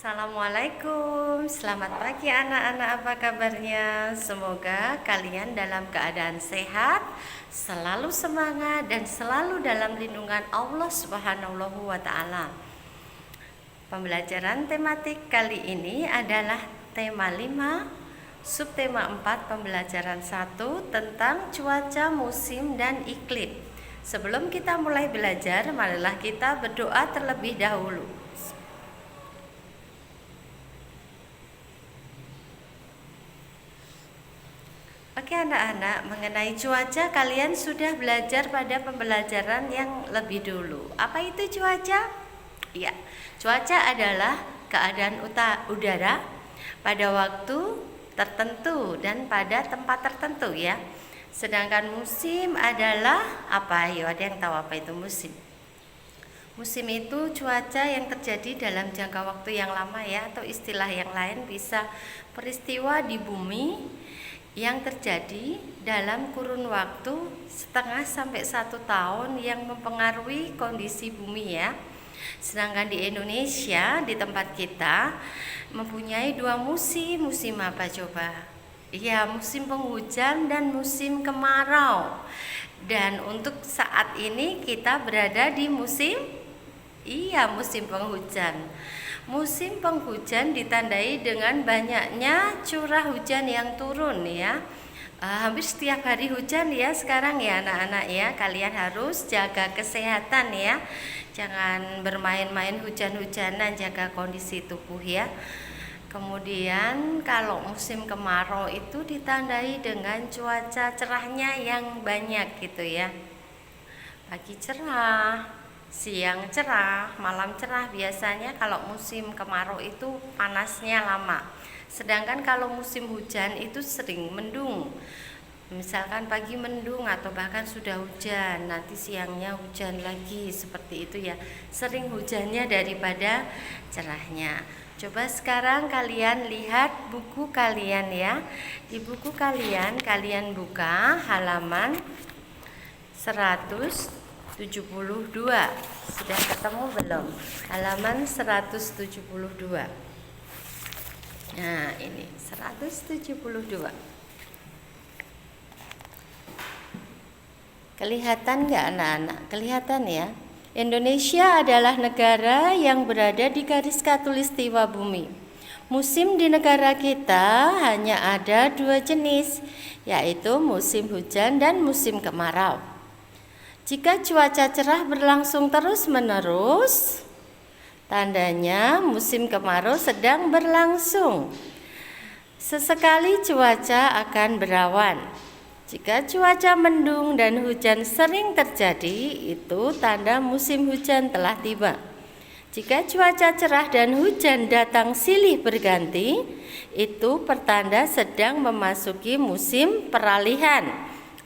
Assalamualaikum, selamat pagi anak-anak, apa kabarnya? Semoga kalian dalam keadaan sehat, selalu semangat dan selalu dalam lindungan Allah Subhanahu wa Ta'ala. Pembelajaran tematik kali ini adalah tema 5, subtema 4, pembelajaran 1 tentang cuaca, musim, dan iklim. Sebelum kita mulai belajar, marilah kita berdoa terlebih dahulu. Oke anak-anak, mengenai cuaca kalian sudah belajar pada pembelajaran yang lebih dulu. Apa itu cuaca? Ya, cuaca adalah keadaan udara pada waktu tertentu dan pada tempat tertentu ya. Sedangkan musim adalah apa? Ayo, ada yang tahu apa itu musim? Musim itu cuaca yang terjadi dalam jangka waktu yang lama ya, atau istilah yang lain bisa peristiwa di bumi yang terjadi dalam kurun waktu setengah sampai 1 tahun yang mempengaruhi kondisi bumi ya. Sedangkan di Indonesia, di tempat kita mempunyai 2 musim. Musim apa coba? Iya, musim penghujan dan musim kemarau. Dan untuk saat ini kita berada di musim penghujan. Musim penghujan ditandai dengan banyaknya curah hujan yang turun ya. Hampir setiap hari hujan ya sekarang ya anak-anak ya. Kalian harus jaga kesehatan ya. Jangan bermain-main hujan-hujanan, jaga kondisi tubuh ya. Kemudian kalau musim kemarau itu ditandai dengan cuaca cerahnya yang banyak gitu ya. Pagi cerah, siang cerah, malam cerah. Biasanya kalau musim kemarau itu panasnya lama. Sedangkan kalau musim hujan itu sering mendung. Misalkan pagi mendung atau bahkan sudah hujan, nanti siangnya hujan lagi, seperti itu ya. Sering hujannya daripada cerahnya. Coba sekarang kalian lihat buku kalian ya. Di buku kalian buka halaman 172. Sudah ketemu belum? Halaman 172. Nah, ini 172. Kelihatan nggak anak-anak? Kelihatan ya. Indonesia adalah negara yang berada di garis khatulistiwa bumi. Musim di negara kita hanya ada 2 jenis, yaitu musim hujan dan musim kemarau. Jika cuaca cerah berlangsung terus-menerus, tandanya musim kemarau sedang berlangsung. Sesekali cuaca akan berawan. Jika cuaca mendung dan hujan sering terjadi, itu tanda musim hujan telah tiba. Jika cuaca cerah dan hujan datang silih berganti, itu pertanda sedang memasuki musim peralihan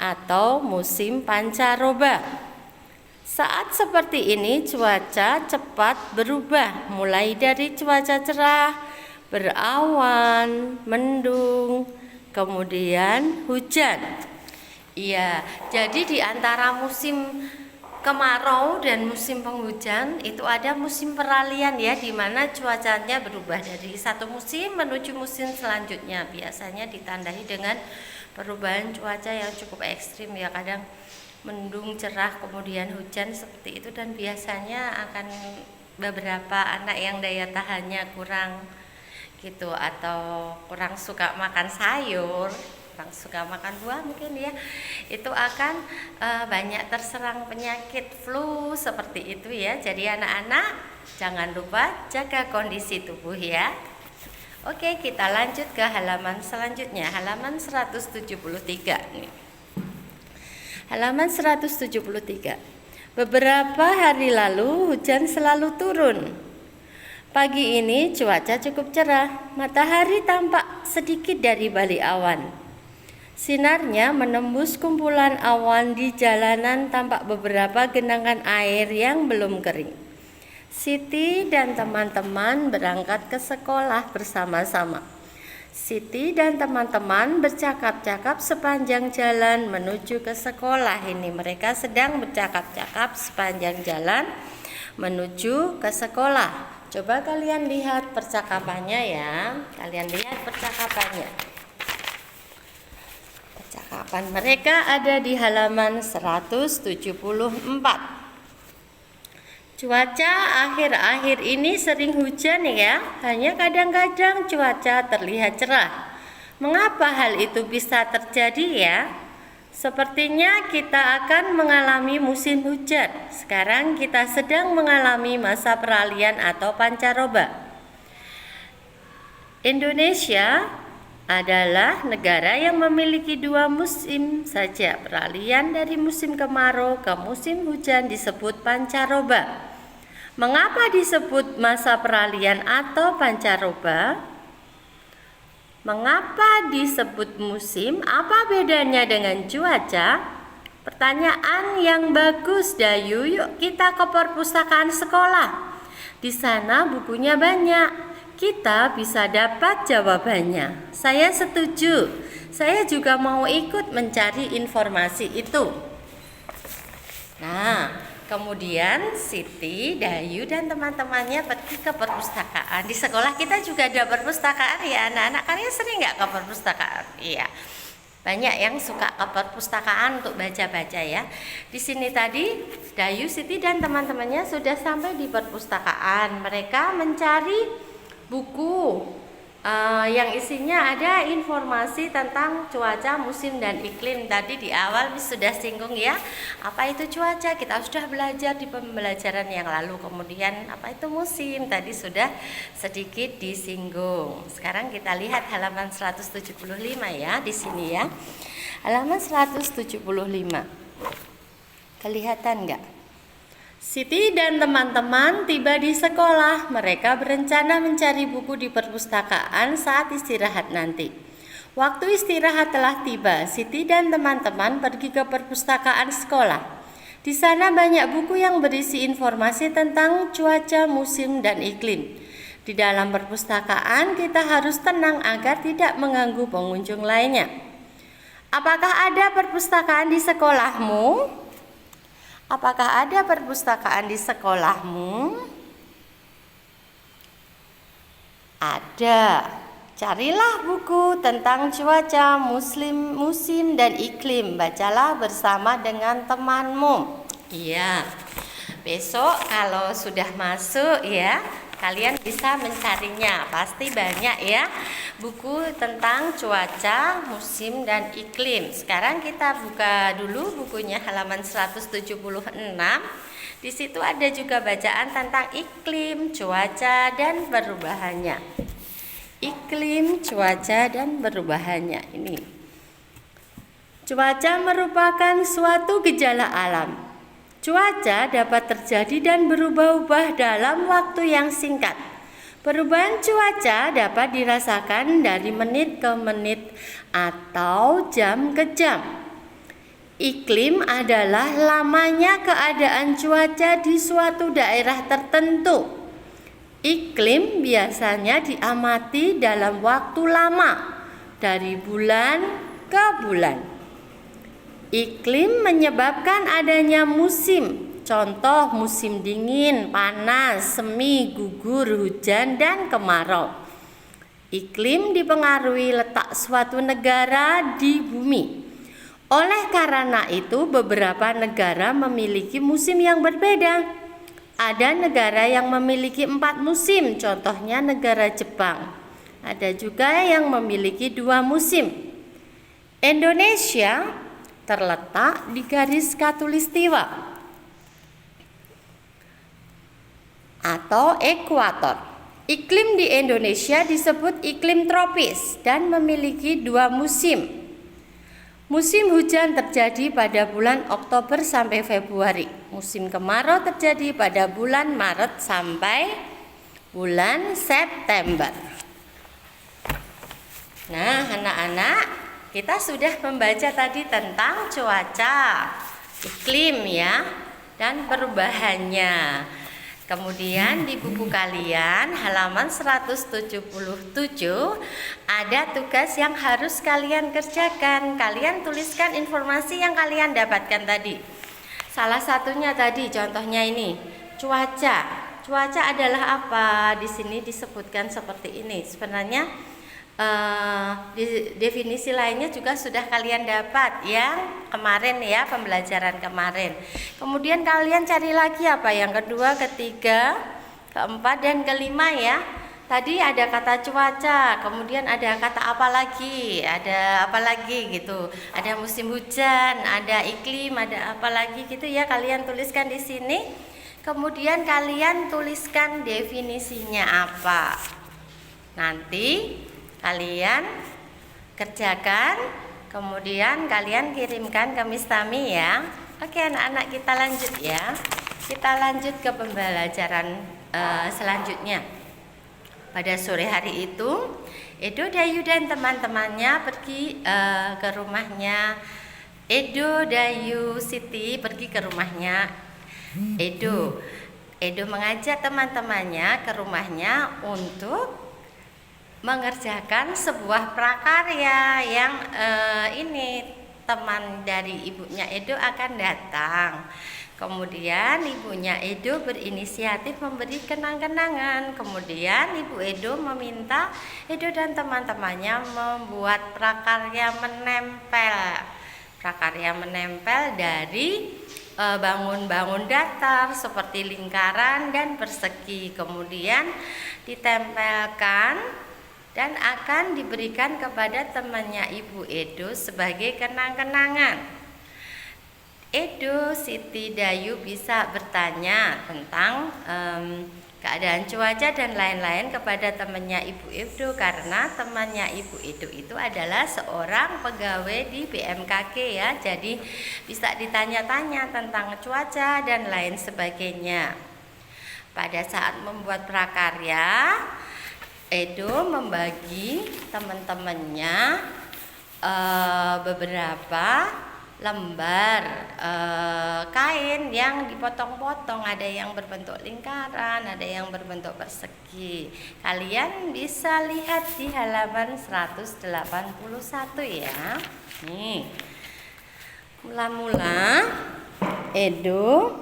atau musim pancaroba. Saat seperti ini cuaca cepat berubah, mulai dari cuaca cerah, berawan, mendung, kemudian hujan. Iya, jadi di antara musim kemarau dan musim penghujan itu ada musim peralihan ya, di mana cuacanya berubah dari satu musim menuju musim selanjutnya. Biasanya ditandai dengan perubahan cuaca yang cukup ekstrim ya, kadang mendung, cerah, kemudian hujan seperti itu. Dan biasanya akan beberapa anak yang daya tahannya kurang gitu, atau kurang suka makan sayur, kurang suka makan buah mungkin ya, itu akan banyak terserang penyakit flu seperti itu ya. Jadi anak-anak jangan lupa jaga kondisi tubuh ya. Oke, kita lanjut ke halaman selanjutnya, halaman 173 nih. Halaman 173. Beberapa hari lalu hujan selalu turun. Pagi ini cuaca cukup cerah, matahari tampak sedikit dari balik awan. Sinarnya menembus kumpulan awan di jalanan, tampak beberapa genangan air yang belum kering. Siti dan teman-teman berangkat ke sekolah bersama-sama. Siti dan teman-teman bercakap-cakap sepanjang jalan menuju ke sekolah. Ini mereka sedang bercakap-cakap sepanjang jalan menuju ke sekolah. Coba kalian lihat percakapannya ya. Kalian lihat percakapannya. Percakapan mereka ada di halaman 174. Cuaca akhir-akhir ini sering hujan ya. Hanya kadang-kadang cuaca terlihat cerah. Mengapa hal itu bisa terjadi ya? Sepertinya kita akan mengalami musim hujan. Sekarang kita sedang mengalami masa peralihan atau pancaroba. Indonesia adalah negara yang memiliki 2 musim saja. Peralihan dari musim kemarau ke musim hujan disebut pancaroba. Mengapa disebut masa peralihan atau pancaroba? Mengapa disebut musim? Apa bedanya dengan cuaca? Pertanyaan yang bagus, Dayu. Yuk kita ke perpustakaan sekolah. Di sana bukunya banyak. Kita bisa dapat jawabannya. Saya setuju. Saya juga mau ikut mencari informasi itu. Nah, kemudian Siti, Dayu, dan teman-temannya pergi ke perpustakaan. Di sekolah kita juga ada perpustakaan ya anak-anak. Kalian sering nggak ke perpustakaan? Iya, banyak yang suka ke perpustakaan untuk baca-baca ya. Di sini tadi Dayu, Siti, dan teman-temannya sudah sampai di perpustakaan. Mereka mencari buku yang isinya ada informasi tentang cuaca, musim, dan iklim. Tadi di awal sudah singgung ya, apa itu cuaca, kita sudah belajar di pembelajaran yang lalu. Kemudian apa itu musim, tadi sudah sedikit disinggung. Sekarang kita lihat halaman 175 ya, di sini ya. Halaman 175. Kelihatan nggak? Siti dan teman-teman tiba di sekolah. Mereka berencana mencari buku di perpustakaan saat istirahat nanti. Waktu istirahat telah tiba. Siti dan teman-teman pergi ke perpustakaan sekolah. Di sana banyak buku yang berisi informasi tentang cuaca, musim, dan iklim. Di dalam perpustakaan kita harus tenang agar tidak mengganggu pengunjung lainnya. Apakah ada perpustakaan di sekolahmu? Apakah ada perpustakaan di sekolahmu? Ada. Carilah buku tentang cuaca, musim, dan iklim. Bacalah bersama dengan temanmu. Iya. Besok kalau sudah masuk ya, kalian bisa mencarinya. Pasti banyak ya buku tentang cuaca, musim, dan iklim. Sekarang kita buka dulu bukunya halaman 176. Di situ ada juga bacaan tentang iklim, cuaca, dan perubahannya. Iklim, cuaca, dan perubahannya. Ini. Cuaca merupakan suatu gejala alam. Cuaca dapat terjadi dan berubah-ubah dalam waktu yang singkat. Perubahan cuaca dapat dirasakan dari menit ke menit atau jam ke jam. Iklim adalah lamanya keadaan cuaca di suatu daerah tertentu. Iklim biasanya diamati dalam waktu lama, dari bulan ke bulan. Iklim menyebabkan adanya musim. Contoh musim dingin, panas, semi, gugur, hujan, dan kemarau. Iklim dipengaruhi letak suatu negara di bumi. Oleh karena itu, beberapa negara memiliki musim yang berbeda. Ada negara yang memiliki 4 musim, contohnya negara Jepang. Ada juga yang memiliki 2 musim. Indonesia terletak di garis khatulistiwa atau ekuator. Iklim di Indonesia disebut iklim tropis dan memiliki 2 musim. Musim hujan terjadi pada bulan Oktober sampai Februari. Musim kemarau terjadi pada bulan Maret sampai bulan September. Nah, anak-anak, kita sudah membaca tadi tentang cuaca, iklim ya, dan perubahannya. Kemudian di buku kalian halaman 177 ada tugas yang harus kalian kerjakan. Kalian tuliskan informasi yang kalian dapatkan tadi. Salah satunya tadi contohnya ini, cuaca. Cuaca adalah apa? Di sini disebutkan seperti ini. Sebenarnya definisi lainnya juga sudah kalian dapat yang kemarin ya, pembelajaran kemarin. Kemudian kalian cari lagi apa yang kedua, ketiga, keempat, dan kelima ya. Tadi ada kata cuaca, kemudian ada kata apa lagi, ada apa lagi gitu. Ada musim hujan, ada iklim, ada apa lagi gitu ya. Kalian tuliskan di sini. Kemudian kalian tuliskan definisinya apa. Nanti kalian kerjakan, kemudian kalian kirimkan ke Miss Tami ya. Oke anak-anak, kita lanjut ya. Kita lanjut ke pembelajaran selanjutnya. Pada sore hari itu, Edo, Dayu, dan teman-temannya pergi ke rumahnya. Edo, Dayu, Siti pergi ke rumahnya Edo. Edo mengajak teman-temannya ke rumahnya untuk mengerjakan sebuah prakarya yang ini teman dari ibunya Edo akan datang. Kemudian ibunya Edo berinisiatif memberi kenang-kenangan. Kemudian ibu Edo meminta Edo dan teman-temannya membuat prakarya menempel. Prakarya menempel dari bangun-bangun datar seperti lingkaran dan persegi. Kemudian ditempelkan dan akan diberikan kepada temannya Ibu Edo sebagai kenang-kenangan. Edo, Siti, Dayu bisa bertanya tentang keadaan cuaca dan lain-lain kepada temannya Ibu Edo, karena temannya Ibu Edo itu adalah seorang pegawai di BMKG ya. Jadi bisa ditanya-tanya tentang cuaca dan lain sebagainya. Pada saat membuat prakarya, Edo membagi teman-temannya beberapa lembar kain yang dipotong-potong. Ada yang berbentuk lingkaran, ada yang berbentuk persegi. Kalian bisa lihat di halaman 181 ya. Nih, mula-mula Edo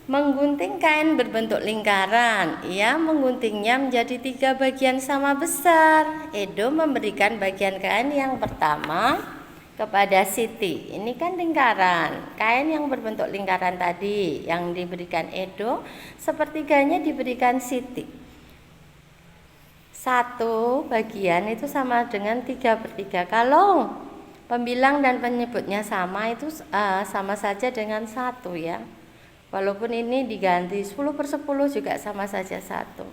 menggunting kain berbentuk lingkaran. Ia mengguntingnya menjadi 3 bagian sama besar. Edo memberikan bagian kain yang pertama kepada Siti. Ini kan lingkaran. Kain yang berbentuk lingkaran tadi yang diberikan Edo, sepertiganya diberikan Siti. 1 bagian itu sama dengan 3/3. Kalau pembilang dan penyebutnya sama, itu sama saja dengan 1 ya. Walaupun ini diganti 10/10 juga sama saja 1.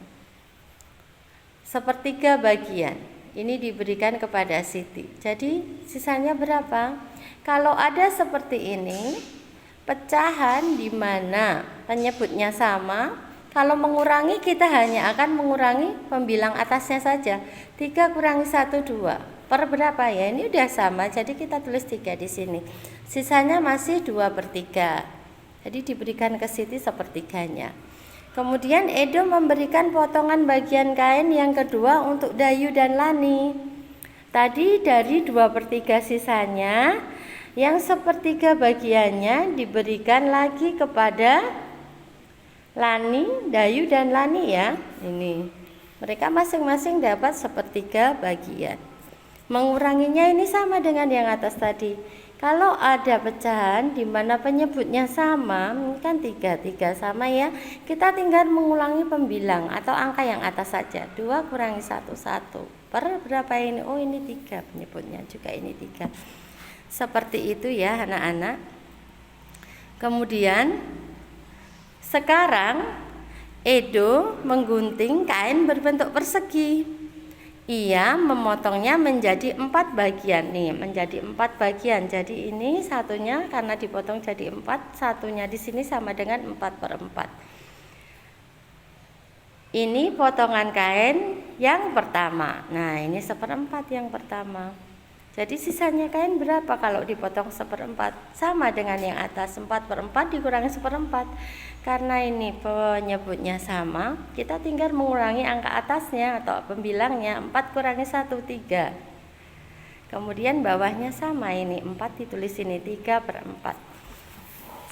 1/3 bagian ini diberikan kepada Siti. Jadi sisanya berapa? Kalau ada seperti ini, pecahan di mana penyebutnya sama, kalau mengurangi kita hanya akan mengurangi pembilang atasnya saja. 3 kurangi 1, 2. Per berapa ya? Ini udah sama, jadi kita tulis 3 di sini. Sisanya masih 2/3. Jadi diberikan ke Siti sepertiganya. Kemudian Edo memberikan potongan bagian kain yang kedua untuk Dayu dan Lani. Tadi dari 2/3 sisanya, yang 1/3 bagiannya diberikan lagi kepada Lani, Dayu, dan Lani ya. Ini mereka masing-masing dapat 1/3 bagian. Menguranginya ini sama dengan yang atas tadi. Kalau ada pecahan di mana penyebutnya sama, kan 3 sama ya, kita tinggal mengulangi pembilang atau angka yang atas saja. 2 kurangi 1, 1. Per berapa ini? Oh ini 3 penyebutnya, juga ini 3. Seperti itu ya anak-anak. Kemudian sekarang Edo menggunting kain berbentuk persegi. Ia memotongnya menjadi 4 bagian nih, menjadi 4 bagian. Jadi ini satunya karena dipotong jadi 4, satunya di sini sama dengan 4/4. Ini potongan kain yang pertama. Nah, ini 1/4 yang pertama. Jadi sisanya kain berapa kalau dipotong 1/4? Sama dengan yang atas, 4/4 dikurangi 1/4. Karena ini penyebutnya sama, kita tinggal mengurangi angka atasnya atau pembilangnya. 4 kurangi 1, 3. Kemudian bawahnya sama, ini 4 ditulis ini 3/4.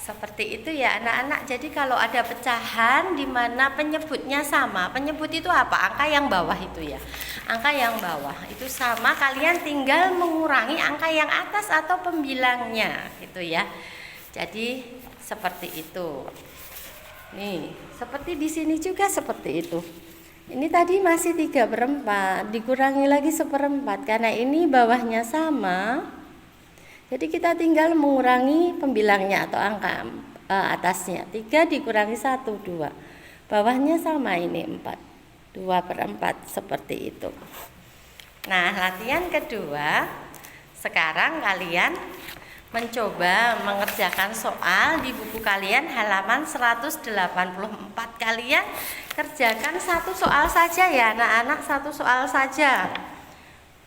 Seperti itu ya anak-anak. Jadi kalau ada pecahan di mana penyebutnya sama, penyebut itu apa? Angka yang bawah itu ya. Angka yang bawah itu sama, kalian tinggal mengurangi angka yang atas atau pembilangnya gitu ya. Jadi seperti itu. Nih, seperti di sini juga seperti itu. Ini tadi masih 3/4, dikurangi lagi 1/4 karena ini bawahnya sama. Jadi kita tinggal mengurangi pembilangnya atau angka atasnya. 3 dikurangi 1, 2. Bawahnya sama ini 4. 2/4 seperti itu. Nah, latihan kedua. Sekarang kalian mencoba mengerjakan soal di buku kalian halaman 184. Kalian kerjakan satu soal saja ya anak-anak, satu soal saja.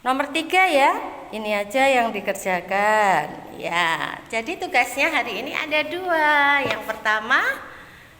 Nomor 3 ya, ini aja yang dikerjakan. Ya, jadi tugasnya hari ini ada 2. Yang pertama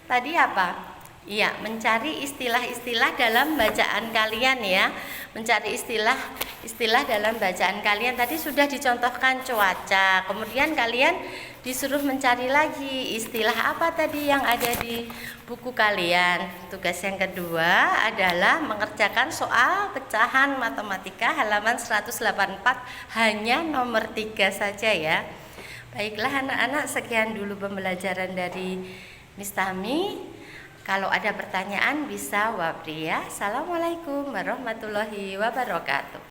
tadi apa? Iya, mencari istilah-istilah dalam bacaan kalian ya. Mencari istilah dalam bacaan kalian. Tadi sudah dicontohkan cuaca. Kemudian kalian disuruh mencari lagi istilah apa tadi yang ada di buku kalian. Tugas yang kedua adalah mengerjakan soal pecahan matematika halaman 184, hanya nomor 3 saja ya. Baiklah anak-anak, sekian dulu pembelajaran dari Miss Tami. Kalau ada pertanyaan bisa wabri ya. Assalamualaikum warahmatullahi wabarakatuh.